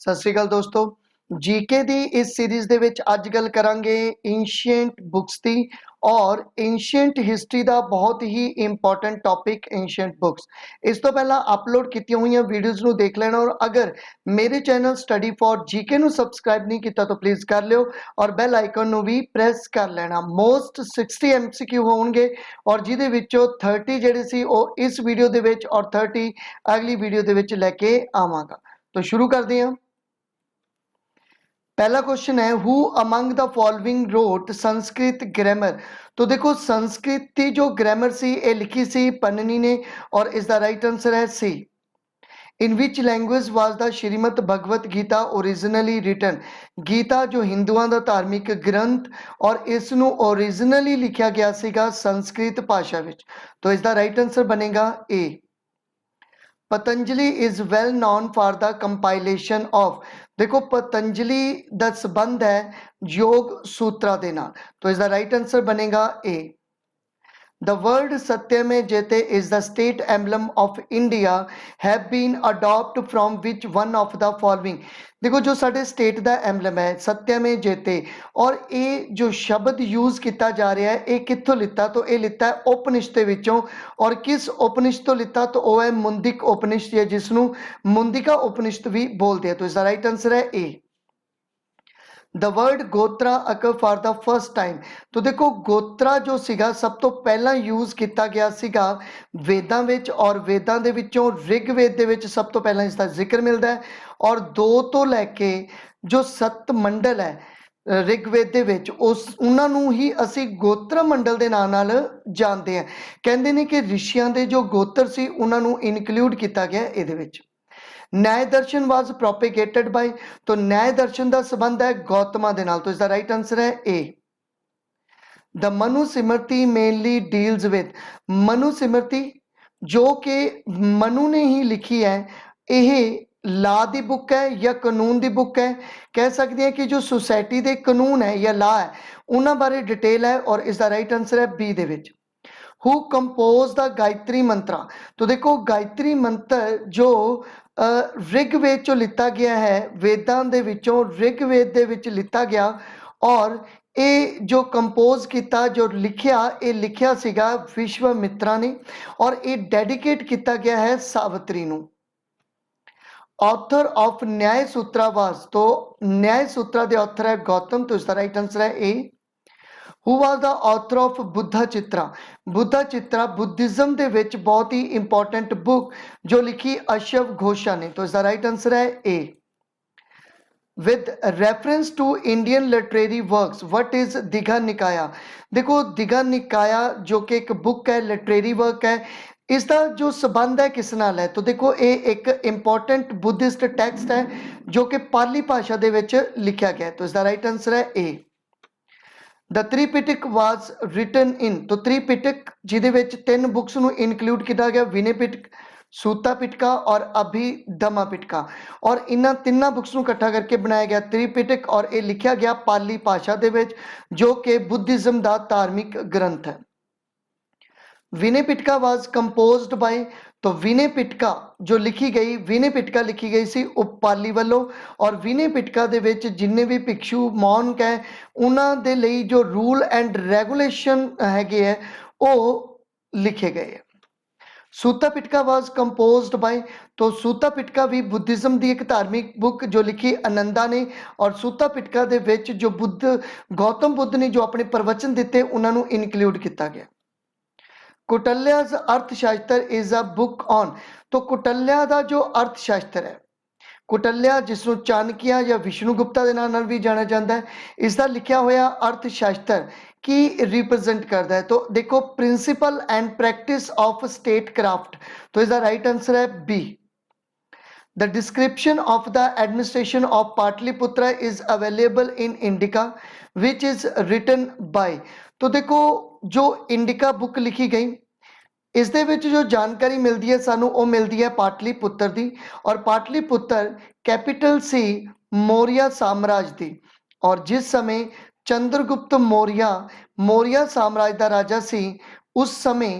ਸਤਿ ਸ਼੍ਰੀ ਅਕਾਲ ਦੋਸਤੋ। ਜੀਕੇ ਦੀ ਇਸ ਸੀਰੀਜ਼ ਦੇ ਵਿੱਚ ਅੱਜ ਗੱਲ ਕਰਾਂਗੇ ਐਂਸ਼ੀਐਂਟ ਬੁੱਕਸ ਦੀ ਔਰ ਐਂਸ਼ੀਐਂਟ ਹਿਸਟਰੀ ਦਾ ਬਹੁਤ ਹੀ ਇੰਪੋਰਟੈਂਟ ਟੌਪਿਕ ਐਂਸ਼ੀਐਂਟ ਬੁੱਕਸ। ਇਸ ਤੋਂ ਪਹਿਲਾਂ ਅਪਲੋਡ ਕੀਤੀਆਂ ਹੋਈਆਂ ਵੀਡੀਓਜ਼ ਨੂੰ ਦੇਖ ਲੈਣਾ ਔਰ ਅਗਰ ਮੇਰੇ ਚੈਨਲ ਸਟੱਡੀ ਫॉर ਜੀਕੇ ਨੂੰ ਸਬਸਕ੍ਰਾਈਬ ਨਹੀਂ ਕੀਤਾ ਤਾਂ ਪਲੀਜ਼ ਕਰ ਲਿਓ ਔਰ ਬੈਲ ਆਈਕਨ ਨੂੰ ਵੀ ਪ੍ਰੈਸ ਕਰ ਲੈਣਾ। ਮੋਸਟ 60 MCQ ਹੋਣਗੇ ਔਰ ਜਿਹਦੇ ਵਿੱਚੋਂ 30 ਜਿਹੜੇ ਸੀ ਉਹ ਇਸ ਵੀਡੀਓ ਦੇ ਵਿੱਚ ਔਰ 30 ਅਗਲੀ ਵੀਡੀਓ ਦੇ ਵਿੱਚ ਲੈ ਕੇ ਆਵਾਂਗਾ। तो शुरू करते हैं। पहला क्वेश्चन है who among the following wrote Sanskrit grammar. तो देखो संस्कृत की जो ग्रामर सी ये लिखी सी पन्नी ने और इसका राइट आंसर है C. In which language was the Shrimad Bhagavad Gita originally written. Gita जो हिंदुओं का धार्मिक ग्रंथ और इसनों ओरिजिनली लिखा गया सीगा संस्कृत भाषा विच। तो इसका राइट आंसर बनेगा A. Patanjali is well known for the compilation of. देखो पतंजलि दा संबंध है योग सूत्रा दे नाल। तो इसका राइट आंसर बनेगा ए। The word Satyame Jete is the state emblem of India have been adopted from which one of the following। देखो जो साढ़े स्टेट का एम्बलम है सत्यमे जेते और ये जो शब्द यूज किया जा रहा है ये कितों लिता। तो ये लिता है उपनिषद के विचों और किस उपनिषद तो लिता तो वह है मुंदिक उपनिषद है जिसनों मुंदिका उपनिषद भी बोलते हैं। तो इसका राइट आंसर है ए। द वर्ड गोत्रा अकर फॉर द फर्स्ट टाइम। तो देखो गोत्रा जो सीगा सब तो पहला यूज किया गया सीगा वेदां विच और वेदां दे विचों ऋग्वेद दे विच सब तो पहला इसका जिक्र मिलता है और 2 तो लैके जो 7 मंडल है ऋग्वेद दे विच उस उन्हां नूं ही असी गोत्र मंडल दे नाम नाल जानते हैं। कहंदे ने कि ऋषियां दे जो गोत्र सी उन्हां नूं इनकलूड किया गया इहदे विच। न्याय दर्शन वाज प्रोपेगेटेड बाय। तो न्याय दर्शन का संबंध है गौतमा दे नाल। तो इसका राइट आंसर है A. The Manu Smriti mainly deals with. Manu Smriti जो कि मनु ने ही लिखी है यह ला दी बुक है या कानून दी बुक है। कह सकते हैं कि जो सोसाइटी के कानून है या ला है उन्होंने बारे डिटेल है और इसका राइट आंसर है बी दे विच। Who compose the Gayatri mantra. तो देखो गायत्री मंत्र जो ऋग्वेद चो लिता गया है वेदां दे विचों ऋग्वेद दे विच लिता गया और ये जो कंपोज किया जो लिखिया ये लिखिया सीगा विश्वामित्रा ने और ये डेडिकेट किया गया है सावित्री नूं। ऑथर ऑफ न्याय सूत्रा वाज। तो न्याय सूत्रा दे ऑथर है गौतम। तो इसका राइट आंसर है A. Who was the author of Buddha Chitra. Buddha Chitra Buddhism the which बहुत ही इंपॉर्टेंट बुक जो लिखी अशव घोषा ने। तो इसका राइट आंसर है A. With reference to Indian literary works what is Digha Nikaya. देखो दिघा निकाया जो कि एक बुक है लिटरेरी वर्क है इसका जो संबंध है किस नाल है। तो देखो ये एक इंपॉर्टेंट बुद्धिस्ट टैक्सट है जो कि पाली भाषा दे विच लिखा गया है। तो इसका राइट आंसर है A. The Tripitaka was written in. तो त्रिपिटक जिहदे विच 3 बुक्स नूं इनकलूड किया गया विनय पिटक सूता पिटका और अभिधम्मा पिटका और इन्हां 3 बुक्स नूं इकट्ठा करके बनाया गया त्रिपिटक और ये लिखा गया पाली भाषा दे विच जो कि बुद्धिज्म का धार्मिक ग्रंथ है। विनय पिटका वाज कंपोज्ड बाय। तो विनय पिटका जो लिखी गई विनय पिटका लिखी गई सी उपाली वालों और विनय पिटका दे विच जिन्ने भी भिक्षु मौनक है उन्हां दे लई जो रूल एंड रेगुलेशन हैगे है वो लिखे गए। सूता पिटका वाज कंपोज्ड बाय। तो सूता पिटका भी बुद्धिज्म की एक धार्मिक बुक जो लिखी आनंदा ने और सूता पिटका दे विच जो बुद्ध गौतम बुद्ध ने जो अपने प्रवचन दिते उन्हां नूं इनकलूड किया गया। कुटल्याज अर्थशास्त्र इज अ बुक ऑन। तो कुटल्या का जो अर्थशास्त्र है कुटल्या जिसनों चाणक्य या विष्णुगुप्ता के नाम नाल भी जाना जाता है इसका लिखा होया अर्थशास्त्र की रिप्रेजेंट करता है। तो देखो principle and practice of statecraft. तो इसका राइट आंसर है B. The description of the administration of Pataliputra is available in Indica which is written by. तो देखो जो इंडिका बुक लिखी गई इस दे विच जो जानकारी मिलती है सानू वो मिलती है पाटलिपुत्र की और पाटलिपुत्र कैपिटल सी मौर्य साम्राज्य की और जिस समय चंद्रगुप्त मौर्य मौर्य साम्राज्य का राजा सी उस समय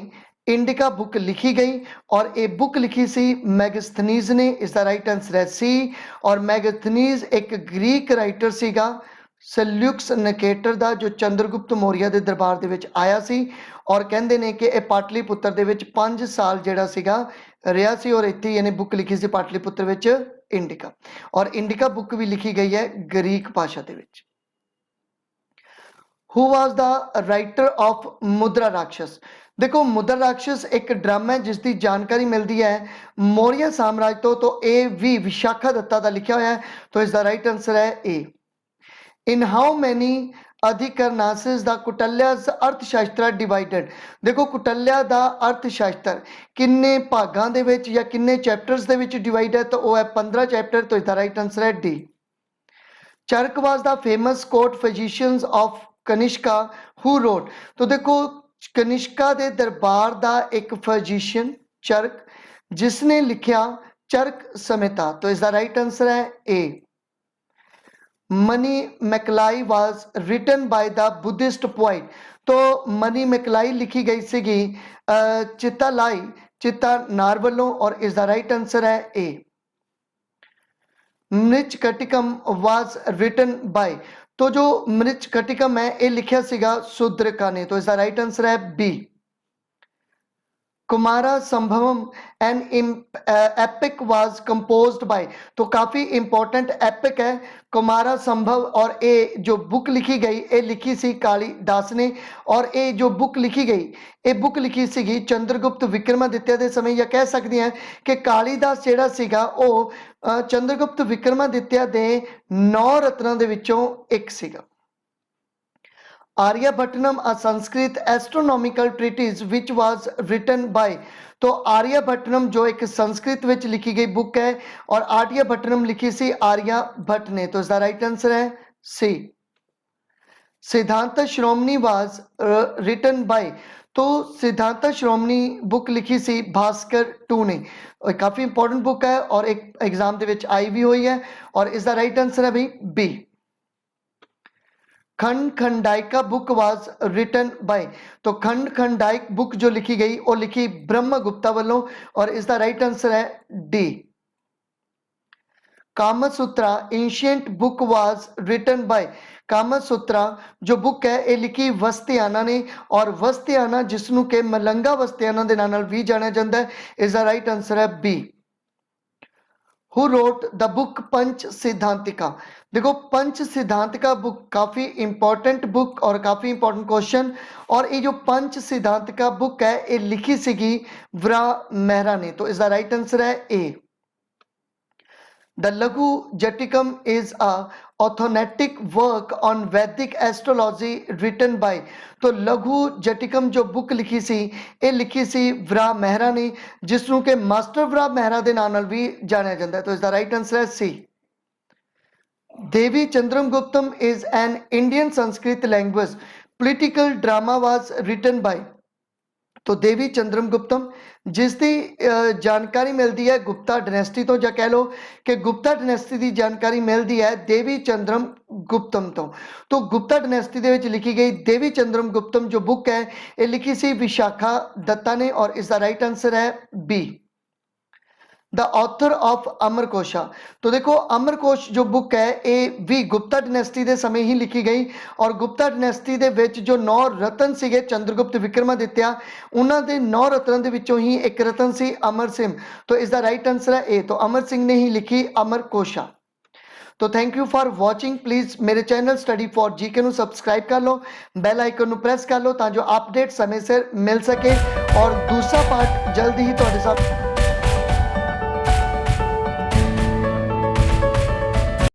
इंडिका बुक लिखी गई और ये बुक लिखी सी मैगस्थनीज ने, इसका राइट आंसर है सी। और मैगस्थनीज एक ग्रीक राइटर सीगा सल्यूक्स निकेटर ਦਾ जो चंद्रगुप्त मौर्य ਦੇ ਦਰਬਾਰ ਦੇ ਵਿੱਚ ਆਇਆ ਸੀ ਔਰ ਕਹਿੰਦੇ ਨੇ ਕਿ ਇਹ ਪਾਟਲੀਪੁੱਤਰ ਦੇ ਵਿੱਚ 5 ਸਾਲ ਜਿਹੜਾ ਸੀਗਾ ਰਿਹਾ ਸੀ ਔਰ ਇੱਥੇ ਇਹਨੇ ਬੁੱਕ ਲਿਖੀ ਸੀ ਪਾਟਲੀਪੁੱਤਰ ਵਿੱਚ ਇੰਡਿਕਾ। ਔਰ ਇੰਡਿਕਾ ਬੁੱਕ ਵੀ ਲਿਖੀ ਗਈ ਹੈ ਗ੍ਰੀਕ ਭਾਸ਼ਾ ਦੇ ਵਿੱਚ। Who was the writer of मुद्रा राक्षस। देखो मुद्रा राक्षस एक ड्रामा है जिसकी जानकारी मिलती है मौर्य साम्राज्य तो ये भी विशाखा दत्ता का लिखा हुआ है, तो इसका राइट आंसर है ए। इन हाउ मैनी अधिकरणासिस द कुटल्यास अर्थशास्त्र डिवाइडेड। देखो कुटल्या का अर्थशास्त्र किन्ने भागां दे विच या किन्ने चैप्टर्स दे विच डिवाइड है, तो वह है 15 चैप्टर, तो इसका राइट आंसर है D. Charaka was the famous court physicians of Kanishka who wrote. तो देखो कनिष्का दे दरबार दा एक फिजिशियन चरक जिसने लिखा चरक संहिता, तो इसका राइट आंसर है A. Manimekalai was written by the Buddhist poet. तो मनी मैकलाई लिखी गई सीगी चित्तालाई चित्ता नार वालों और इसका राइट आंसर है A. Mrichchhakatikam was written by. तो जो मृच्छकटिकम है ये लिखा सीगा शूद्रका ने, तो इसका राइट आंसर है B. Kumarasambhavam an epic was composed by. तो काफी इंपॉर्टेंट एपिक है कुमारा संभव और ये जो बुक लिखी गई ये लिखी सी कालिदास ने और ये जो बुक लिखी गई ये बुक लिखी सीगी चंद्रगुप्त विक्रमादित्य के समय, या कह सकते हैं कि कालिदास जिहड़ा सीगा वो चंद्रगुप्त विक्रमादित्य के 9 रत्नां दे विचों एक सीगा। Aryabhatiyam a Sanskrit astronomical treatise which was written by. तो आर्यभट्टनम जो एक संस्कृत विच लिखी गई बुक है और आर्यभट्टनम लिखी सी आर्यभट्ट ने, तो इसका राइट आंसर है सी। सिद्धांत श्रोमणी वाज रिटन बाय। तो सिद्धांत श्रोमणी बुक लिखी सी भास्कर टू ने, काफी इंपॉर्टेंट बुक है और एक एग्जाम दे विच आई भी हुई है और इसका राइट आंसर है भाई बी। खंड खंडाइका बुक वाज रिटन बाय। तो खंड खंडाइक बुक जो लिखी गई वो लिखी ब्रह्मगुप्ता वालों और इसका राइट आंसर है D. Kamasutra ancient book was written by. Kamasutra जो बुक है ये लिखी वस्तियाना ने और वस्तियाना जिसनों के मलंगा वस्तियाना दे नाल भी जाना जाता है, इसका राइट आंसर है B. Who wrote the book Pancha Siddhantika. देखो पंच सिद्धांतिका बुक काफी इंपॉर्टेंट बुक और काफी इंपॉर्टेंट क्वेश्चन, और ये जो पंच सिद्धांतिका बुक है ये लिखी सीगी व्रा मेहरा ने, तो इसका राइट आंसर है ए। द लघु जटिकम इज अ ऑथोनेटिक वर्क ऑन वैदिक एस्ट्रोलॉजी रिटन बाय। तो लघु जटिकम जो बुक लिखी सी ये लिखी सी व्रा मेहरा ने जिसनों के मास्टर व्रा मेहरा के नाम नाल भी जाना जाता है, तो इसका राइट आंसर है C. Devi Chandraguptam is an Indian Sanskrit language political drama was written by. तो देवी चंद्रगुप्तम जिसकी जानकारी मिलती है गुप्ता डायनेस्टी तो, या कह लो कि गुप्ता डायनेस्टी की जानकारी मिलती है देवी चंद्रगुप्तम तो गुप्ता डायनेस्टी के विच लिखी गई देवी चंद्रगुप्तम जो बुक है ये लिखी सी विशाखा दत्ता ने और इसका राइट आंसर है B. The author of Amarakosha. तो देखो अमरकोश जो बुक है ये भी गुप्ता डायनेस्टी के समय ही लिखी गई और गुप्ता डायनेस्टी के विच जो 9 रतन सीगे चंद्रगुप्त विक्रमादित्य उन्होंने 9 रतन के विचों ही एक रतन सी अमर सिंह, तो इसका राइट आंसर है ए। तो अमर सिंह ने ही लिखी अमरकोशा। तो thank you for watching. Please मेरे चैनल स्टडी फॉर जीके ਨੂੰ सब्सक्राइब कर लो, बैल आइकन ਨੂੰ प्रेस कर लो ताकि अपडेट समय से मिल सके और दूसरा पार्ट जल्द ही ਤੁਹਾਡੇ साथ